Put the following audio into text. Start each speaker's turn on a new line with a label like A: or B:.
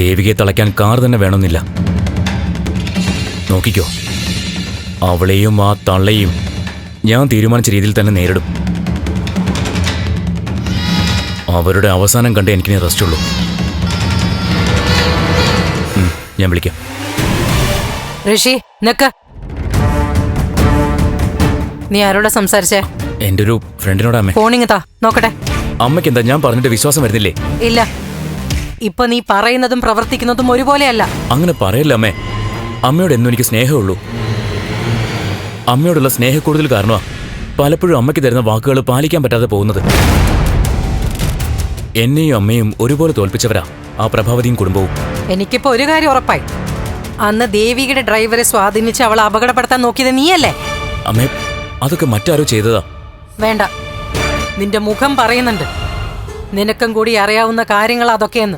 A: ദേവികയെ തളയ്ക്കാൻ car തന്നെ വേണമെന്നില്ല. നോക്കിക്കോ, അവളെയും ആ തള്ളയും ഞാൻ തീരുമാനിച്ച രീതിയിൽ തന്നെ നേരിടും. അവരുടെ അവസാനം കണ്ടേ എനിക്കിനി റെസ്റ്റ് ഉള്ളൂ. ഞാൻ വിളിക്കാം.
B: ഋഷി നിക്ക്. നീ ആരോടാ സംസാരിച്ചേ?
A: എന്റെ ഒരു ഫ്രണ്ടിനോടാ അമ്മേ.
B: ഫോണിങ് താ നോക്കട്ടെ.
A: അമ്മയ്ക്ക് എന്താ ഞാൻ പറഞ്ഞിട്ട് വിശ്വാസം വരുന്നില്ലേ?
B: ഇല്ല, ഇപ്പൊ നീ പറയുന്നതും പ്രവർത്തിക്കുന്നതും ഒരുപോലെയല്ല.
A: അങ്ങനെ പറയല്ല അമ്മേ. അമ്മയോട് എന്നും എനിക്ക് സ്നേഹമുള്ളൂ. അമ്മയോടുള്ള സ്നേഹക്കൂടുതൽ കാരണമാ പലപ്പോഴും അമ്മയ്ക്ക് തരുന്ന വാക്കുകൾ പാലിക്കാൻ പറ്റാതെ പോകുന്നത്. എന്നെയും അമ്മയും ഒരുപോലെ തോൽപ്പിച്ചവരാ ആ പ്രഭാവതിയും കുടുംബവും.
B: എനിക്കിപ്പോ ഒരു കാര്യം ഉറപ്പായി. അന്ന് ദേവികയുടെ ഡ്രൈവറെ സ്വാധീനിച്ച് അവളെ അപകടപ്പെടുത്താൻ നോക്കിയത് നീയല്ലേ?
A: അമ്മേ, അതൊക്കെ മറ്റാരോ ചെയ്തതാ.
B: വേണ്ട, നിന്റെ മുഖം പറയുന്നുണ്ട് നിനക്കും കൂടി അറിയാവുന്ന കാര്യങ്ങൾ അതൊക്കെയെന്ന്.